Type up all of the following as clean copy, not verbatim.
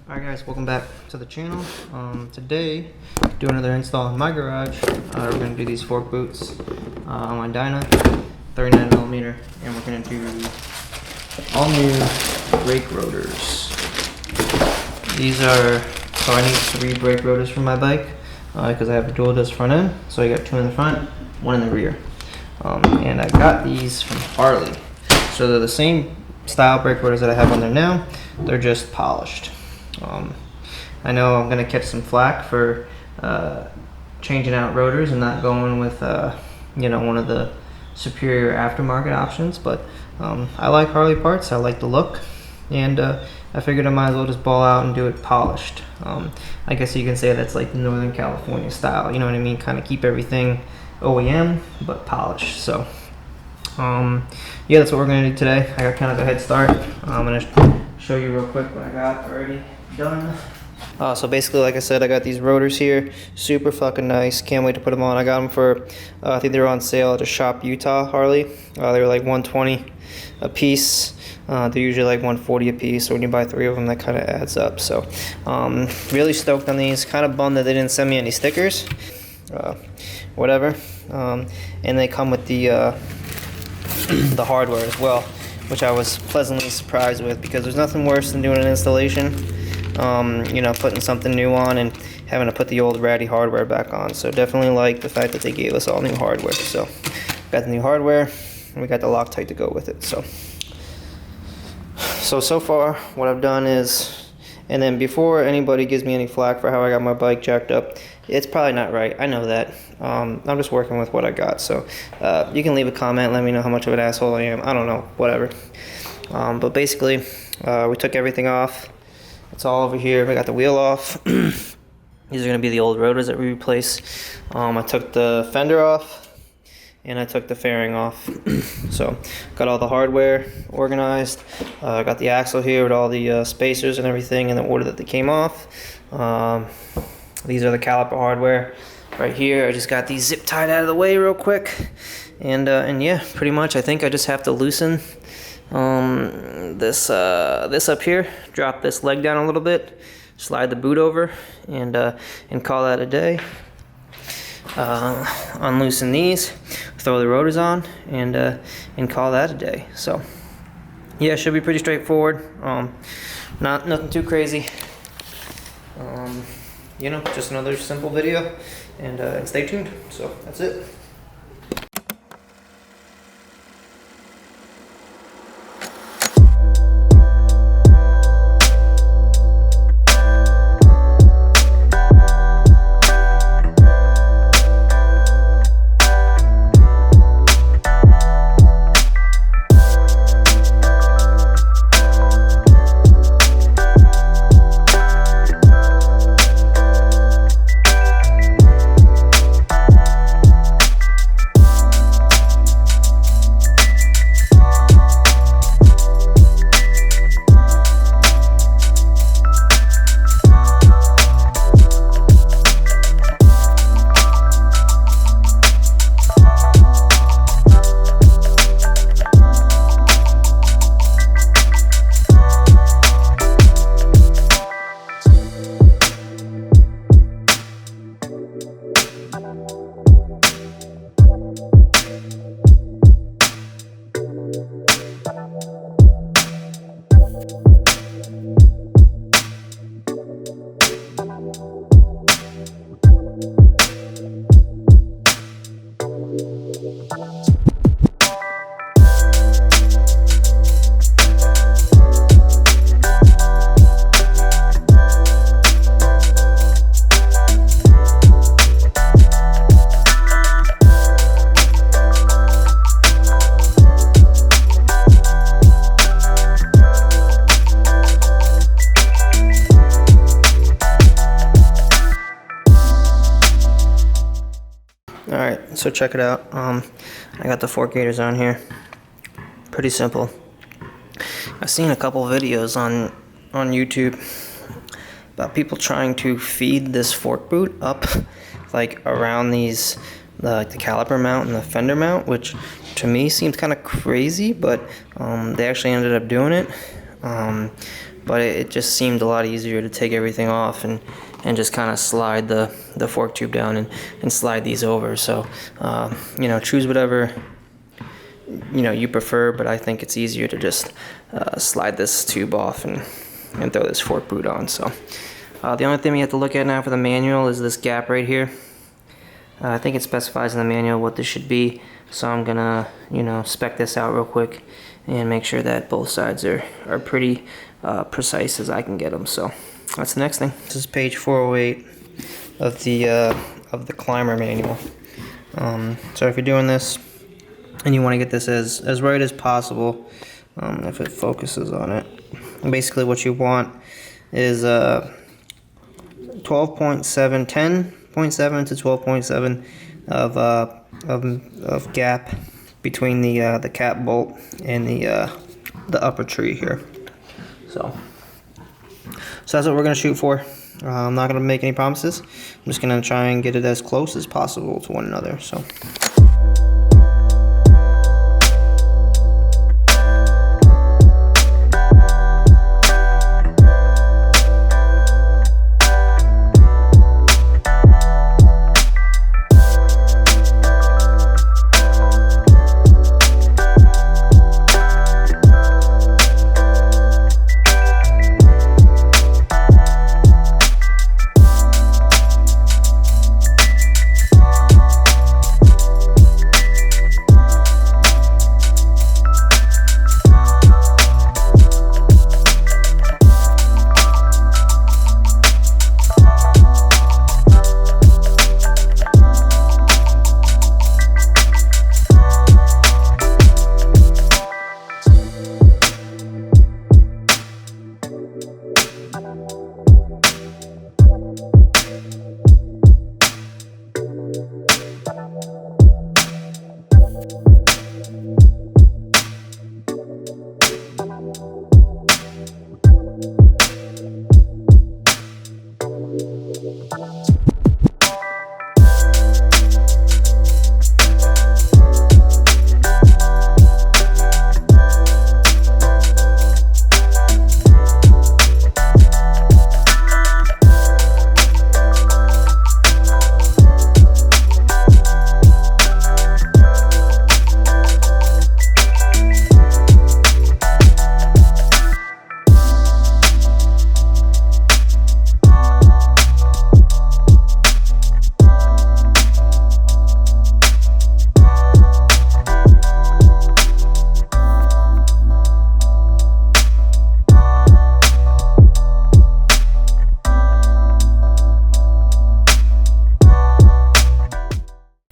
Alright guys, welcome back to the channel. Today, do another install in my garage. We're going to do these fork boots on my Dyna, 39mm, and we're going to do all new brake rotors. These are, so I need 3 brake rotors for my bike because I have a dual disc front end. So I got 2 in the front, 1 in the rear. And I got these from Harley. So they're the same style brake rotors that I have on there now, they're just polished. I know I'm going to catch some flack for changing out rotors and not going with one of the superior aftermarket options, but I like Harley parts, I like the look, and I figured I might as well just ball out and do it polished. I guess you can say that's like the Northern California style, you know what I mean, kind of keep everything OEM but polished. So yeah, that's what we're going to do today. I got kind of a head start. I'm going to show you real quick what I got already done. So basically, like I said, I got these rotors here, super fucking nice, can't wait to put them on. I got them for I think they were on sale at a Shop Utah Harley. They were like $120 a piece. They're usually like $140 a piece, so when you buy 3 of them, that kind of adds up. So really stoked on these. Kind of bummed that they didn't send me any stickers, whatever. And they come with the the hardware as well, which I was pleasantly surprised with, because there's nothing worse than doing an installation, putting something new on and having to put the old ratty hardware back on. So definitely like the fact that they gave us all new hardware. So got the new hardware and we got the Loctite to go with it. So far what I've done is, and then before anybody gives me any flack for how I got my bike jacked up, it's probably not right, I know that. I'm just working with what I got, so you can leave a comment, let me know how much of an asshole I am, I don't know, whatever. But basically, we took everything off. It's all over here. We got the wheel off. These are going to be the old rotors that we replaced. I took the fender off, and I took the fairing off. So, got all the hardware organized. I got the axle here with all the spacers and everything in the order that they came off. These are the caliper hardware right here. I just got these zip tied out of the way real quick. And yeah, pretty much I think I just have to loosen this up here, drop this leg down a little bit, slide the boot over, and call that a day. Unloosen these, throw the rotors on, and call that a day. So yeah, should be pretty straightforward. Nothing too crazy. Just another simple video, and stay tuned. So that's it. Alright, so check it out. I got the fork gaiters on here. Pretty simple. I've seen a couple videos on YouTube about people trying to feed this fork boot up like around these the caliper mount and the fender mount, which to me seems kind of crazy, but they actually ended up doing it. but it just seemed a lot easier to take everything off and just kind of slide the fork tube down and slide these over. So you know, choose whatever you prefer, but I think it's easier to just slide this tube off and throw this fork boot on. So the only thing we have to look at now for the manual is this gap right here. I think it specifies in the manual what this should be, so I'm gonna spec this out real quick and make sure that both sides are pretty precise as I can get them. So that's the next thing. This is page 408 of the climber manual. So if you're doing this and you want to get this as right as possible, if it focuses on it, basically what you want is 10.7 to 12.7 of gap between the cap bolt and the upper tree here. So that's what we're gonna shoot for. I'm not gonna make any promises. I'm just gonna try and get it as close as possible to one another. So.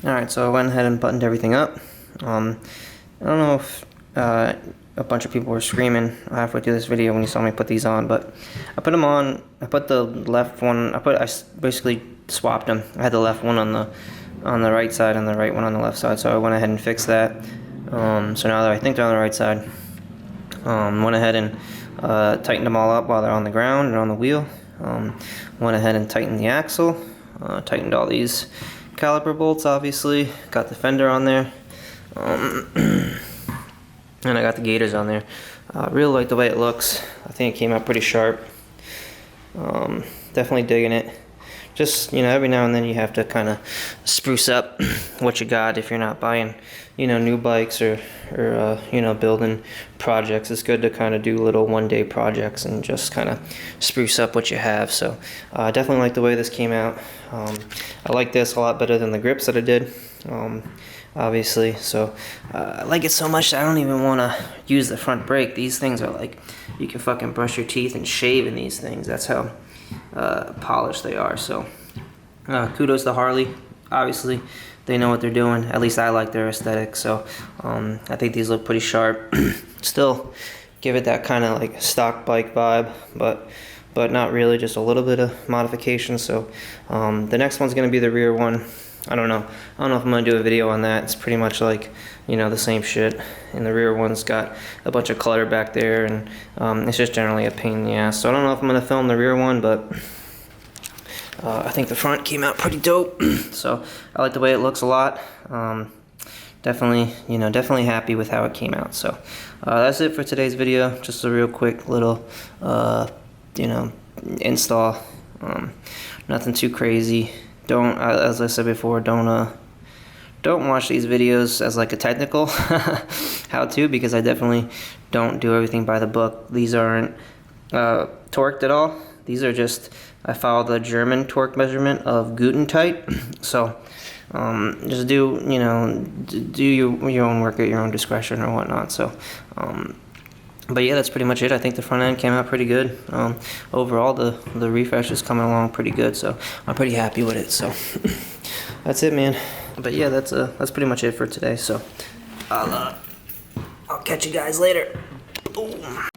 Alright, so I went ahead and buttoned everything up. I don't know if a bunch of people were screaming halfway through this video when you saw me put these on, but I put them on. I put the left one, I basically swapped them. I had the left one on the right side and the right one on the left side, so I went ahead and fixed that. So now that I think they're on the right side, went ahead and tightened them all up while they're on the ground and on the wheel. Went ahead and tightened the axle, tightened all these caliper bolts, obviously, got the fender on there, and I got the gaiters on there. Really like the way it looks. I think it came out pretty sharp. Definitely digging it. Just, every now and then you have to kind of spruce up what you got if you're not buying, new bikes or building projects. It's good to kind of do little one-day projects and just kind of spruce up what you have. So I definitely like the way this came out. I like this a lot better than the grips that I did, obviously. So I like it so much that I don't even want to use the front brake. These things are like, you can fucking brush your teeth and shave in these things. That's how polished they are. So kudos to Harley. Obviously they know what they're doing. At least I like their aesthetic. So I think these look pretty sharp. Still give it that kind of like stock bike vibe, but not really, just a little bit of modification. So the next one's gonna be the rear one. I don't know if I'm gonna do a video on that. It's pretty much like, the same shit. And the rear one's got a bunch of clutter back there, and it's just generally a pain in the ass. So I don't know if I'm gonna film the rear one, but I think the front came out pretty dope. So I like the way it looks a lot. definitely, you know, definitely happy with how it came out. So that's it for today's video. Just a real quick little, you know, install. Nothing too crazy. Don't, as I said before, don't watch these videos as like a technical how-to, because I definitely don't do everything by the book. These aren't torqued at all. These are just, I follow the German torque measurement of Gutentite. So just do, you know, do your own work at your own discretion or whatnot. So but yeah, that's pretty much it. I think the front end came out pretty good. Overall, the refresh is coming along pretty good, so I'm pretty happy with it. So that's it, man. But yeah, that's pretty much it for today. So I'll catch you guys later. Boom.